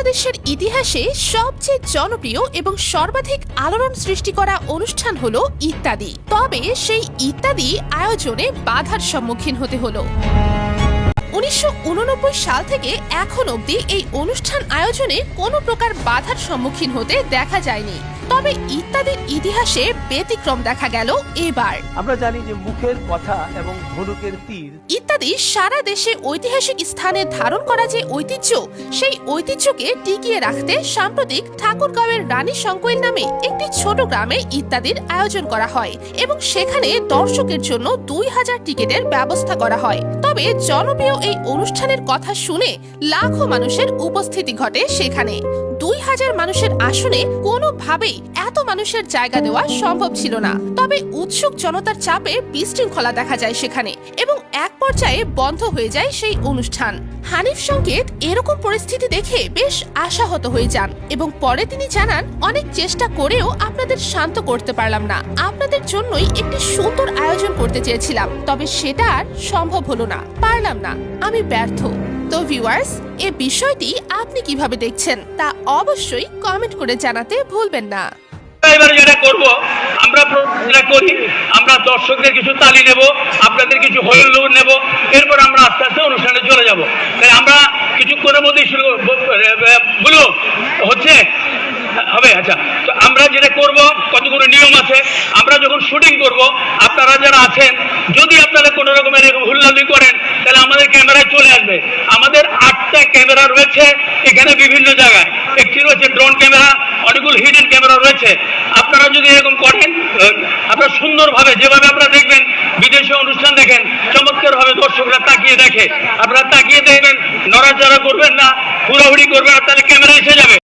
বাংলাদেশের ইতিহাসে সবচেয়ে জনপ্রিয় এবং সর্বাধিক আলোড়ন সৃষ্টি করা অনুষ্ঠান হলো ইত্যাদি। তবে সেই ইত্যাদি আয়োজনে বাধার সম্মুখীন হতে হলো। 1989 সাল থেকে এখন অবধি এই অনুষ্ঠান আয়োজনে কোনো প্রকার বাধার সম্মুখীন হতে দেখা যায়নি। তবে ইত্যাদির ইতিহাসে ব্যতিক্রম দেখা গেল এবার। আমরা জানি যে মুখের কথা এবং ধনুকের তীর ইত্যাদি সারা দেশে ঐতিহাসিক স্থানে ধারণ করা যে ঐতিহ্য, সেই ঐতিহ্যকে টিকিয়ে রাখতে সাম্প্রতিক ঠাকুরগাঁওয়ের রানী সংকৈল নামে একটি ছোট গ্রামে ইত্যাদির আয়োজন করা হয় এবং সেখানে দর্শকের জন্য 2000 টিকিটের ব্যবস্থা করা হয়। তবে জনপ্রিয় এই অনুষ্ঠানের কথা শুনে লাখো মানুষের উপস্থিতি ঘটে সেখানে। 2000 মানুষের আসনে কোনোভাবেই এত মানুষের জায়গা দেওয়া সম্ভব ছিল না। তবে উৎসুক জনতার চাপে বিশৃঙ্খলা দেখা যায় সেখানে এবং এক পর্যায়ে বন্ধ হয়ে যায় সেই অনুষ্ঠান। হানিফ সংকেত এরকম পরিস্থিতি দেখে বেশ আশাহত হয়ে যান এবং পরে তিনি জানান, অনেক চেষ্টা করেও আপনাদের শান্ত করতে পারলাম না। আপনাদের জন্যই একটি সুন্দর আয়োজন করতে চেয়েছিলাম, তবে সেটা আর সম্ভব হলো না, পারলাম না, আমি ব্যর্থ। তো ভিউয়ার্স, এই বিষয়টি আপনি কিভাবে দেখছেন তা অবশ্যই কমেন্ট করে জানাতে ভুলবেন না। এবার যেটা করব, আমরা করি, আমরা দর্শকদের কিছু তালি নেব, আপনাদের কিছু হইহুল্লোড় নেব, এরপর আমরা আস্তে আস্তে অনুষ্ঠানে চলে যাব। তাই আমরা কিছুক্ষণের মধ্যেই শুরু বলো হচ্ছে হবে। আচ্ছা, তো আমরা যেটা করব, কতগুলো নিয়ম আছে। আমরা যখন শুটিং করব, আপনারা যারা আছেন, যদি আপনারা কোনো রকমের হুল্লালি করেন, তাহলে আমাদের ক্যামেরায় চলে আসবে। আমাদের 8টা ক্যামেরা রয়েছে এখানে বিভিন্ন জায়গায়। একটি রয়েছে ড্রোন ক্যামেরা, অনেকগুলো হিডেন ক্যামেরা রয়েছে। আপনারা যদি এরকম করেন, আপনারা সুন্দরভাবে, যেভাবে আপনারা দেখবেন বিদেশে অনুষ্ঠান দেখেন, চমৎকার ভাবে দর্শকরা তাকিয়ে দেখে, আপনারা তাকিয়ে দেখবেন, নড়াচড়া করবেন না, হুড়াহুড়ি করবেন না, তাহলে ক্যামেরা এসে